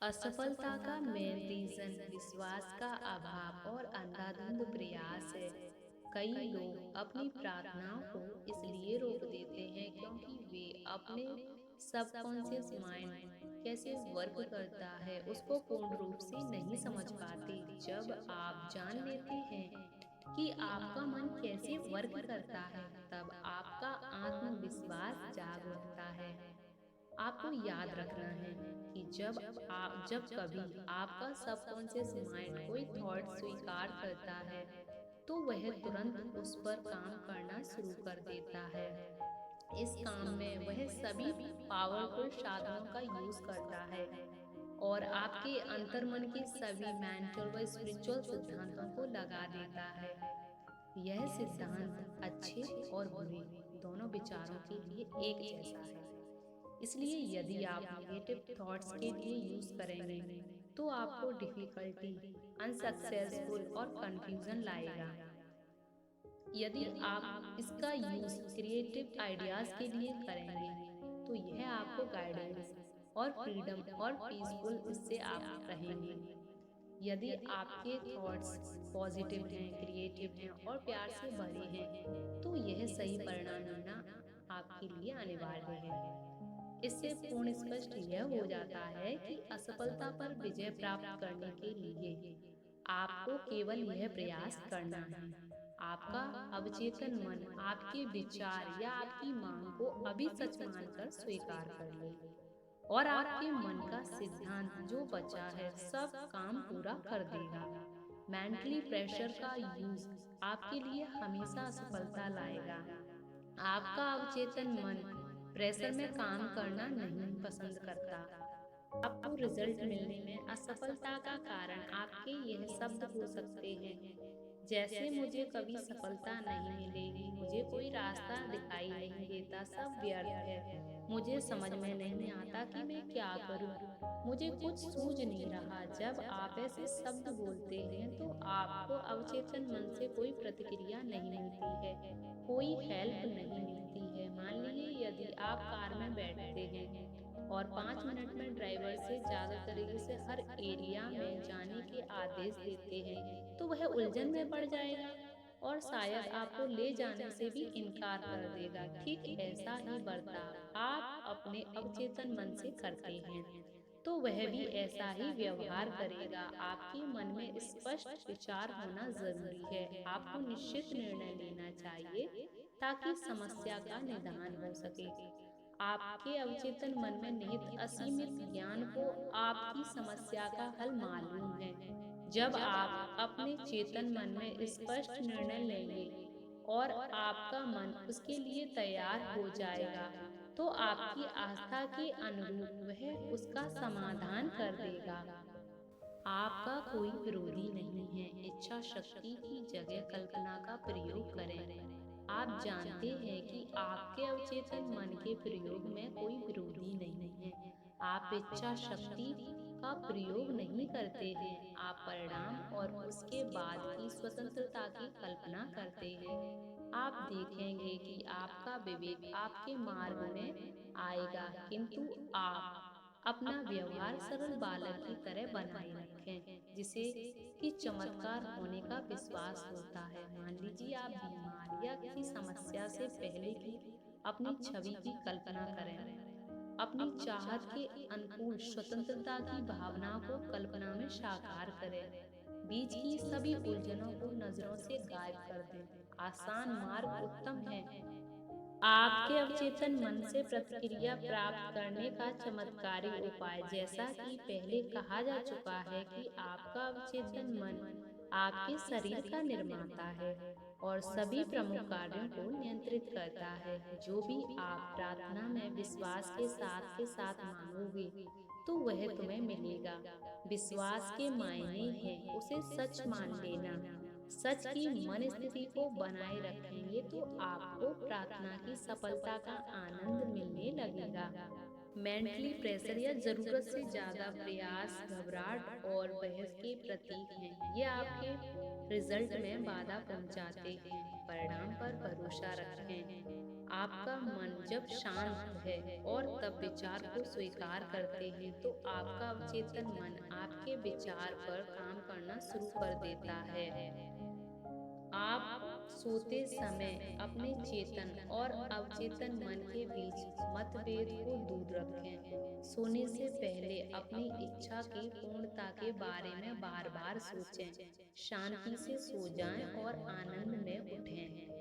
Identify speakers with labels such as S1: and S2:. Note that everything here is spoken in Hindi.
S1: असफलता का मेन रीजन विश्वास का अभाव और अंधाधुंध प्रयास है। कई लोग अपनी प्रार्थनाओं को इसलिए रोक देते हैं क्योंकि वे अपने सबकॉन्शियस माइंड कैसे वर्क करता है उसको पूर्ण रूप से नहीं समझ पाते। जब आप जान लेते हैं कि आपका मन कैसे वर्क करता है, तब आपका आत्मविश्वास जाग उठता है। आपको याद रखना है कि जब कभी आपका सबकॉन्शियस माइंड कोई थॉट स्वीकार करता है तो वह तुरंत उस पर काम करना शुरू कर देता है। इस काम में वह सभी पावरफुल साधनों का यूज करता है और आपके अंतर्मन के सभी मेंटल व स्पिरिचुअल सिद्धांतों को लगा देता है। यह सिद्धांत अच्छे और बुरे दोनों विचारों के लिए एक जैसा है। इसलिए यदि आप नेगेटिव थॉट्स के लिए यूज करेंगे तो आपको डिफिकल्टी, अनसक्सेसफुल और कंफ्यूजन लाएगा। यदि आप इसका यूज क्रिएटिव आइडियाज के लिए करेंगे तो यह आपको गाइडेंस और फ्रीडम और पीसफुल इससे आप रहेंगे। यदि आपके थॉट्स पॉजिटिव हैं, क्रिएटिव हैं और प्यार से भरे हैं तो यह सही परिणाम मिलना आपके लिए अनिवार्य है। इससे पूर्ण स्पष्ट यह हो जाता है कि असफलता पर विजय प्राप्त करने के लिए आपको केवल यह प्रयास करना है। आपका अवचेतन मन आपके विचार या आपकी मांग को अभी सच मानकर स्वीकार कर ले और आपके मन का सिद्धांत जो बचा है सब काम पूरा कर देगा। मेंटली प्रेशर का यूज आपके लिए हमेशा असफलता लाएगा। आपका अवचेतन मन प्रेशर में काम करना नहीं पसंद करता। आपको रिजल्ट मिलने में असफलता का कारण आपके यह शब्द हो सकते हैं, जैसे मुझे कभी सफलता नहीं मिलेगी, मुझे कोई रास्ता दिखाई नहीं देता, सब व्यर्थ है, मुझे समझ में नहीं आता कि मैं क्या करूं, मुझे कुछ सूझ नहीं रहा। जब आप ऐसे शब्द बोलते हैं तो आपको अवचेतन मन से कोई प्रतिक्रिया नहीं मिलती है, कोई हेल्प नहीं मिलती है। मान लीजिए यदि आप कार में बैठते हैं और 5 मिनट में ड्राइवर से ज्यादा तरीके से हर एरिया में जाने के आदेश देते हैं तो वह उलझन में पड़ जाएगा और शायद आपको ले जाने से भी इनकार कर देगा। ठीक ऐसा ही बर्ताव आप अपने अवचेतन मन से करते हैं तो वह भी ऐसा ही व्यवहार करेगा। आपके मन में स्पष्ट विचार होना जरूरी है। आपको निश्चित निर्णय लेना चाहिए ताकि समस्या का निदान हो सके। आपके अवचेतन मन में निहित असीमित ज्ञान को आपकी समस्या का हल मालूम है। जब आप अपने चेतन मन में स्पष्ट निर्णय लेंगे और आपका मन उसके लिए तैयार हो जाएगा तो आपकी आस्था के अनुरूप वह उसका समाधान कर देगा। आपका कोई विरोधी नहीं है। इच्छा शक्ति की जगह कल्पना का प्रयोग करें। आप जानते हैं कि आपके अवचेतन मन के प्रयोग में कोई विरोधी नहीं है। आप इच्छा शक्ति का प्रयोग नहीं करते हैं, आप परिणाम और उसके बाद की स्वतंत्रता की कल्पना करते हैं। आप देखेंगे कि आपका विवेक आपके मार्ग में आएगा, किंतु आप अपना व्यवहार सरल बालक की तरह बनाए रखें, जिसे कि चमत्कार होने का विश्वास होता है। मान लीजिए आप बीमार या किसी समस्या से पहले की अपनी छवि की कल्पना करें। अपनी चाहत के अनुकूल स्वतंत्रता की भावना को कल्पना में साकार करें। बीच की सभी उलझनों को नजरों से गायब कर दें। आसान मार्ग उत्तम है। आपके अवचेतन मन से प्रतिक्रिया प्राप्त करने का चमत्कारी उपाय, जैसा कि पहले कहा जा चुका है कि आपका अवचेतन मन आपके शरीर का निर्माता है और सभी प्रमुख कार्यों को नियंत्रित करता है। जो भी आप प्रार्थना में विश्वास के साथ मांगोगे तो वह तुम्हें मिलेगा। विश्वास के मायने हैं उसे सच मान लेना। सच की मन स्थिति को बनाए रखेंगे तो आपको प्रार्थना की सफलता का आनंद मिलने लगेगा। मेंटली प्रेशर या ज़रूरत से ज़्यादा प्रयास, घबराहट और बहस के प्रतीक हैं। ये आपके रिजल्ट में बाधा पहुंचाते हैं। परिणाम पर भरोसा रखें। आपका मन जब शांत है और तब विचार को स्वीकार करते हैं, तो आपका अवचेतन मन आपके विचार पर काम करना शुरू कर देता है। आप सोते समय अपने चेतन और अवचेतन मन के बीच मतभेद को दूर रखें। सोने से पहले अपनी इच्छा की पूर्णता के बारे में बार बार सोचें। शांति से सो जाएं और आनंद में उठें।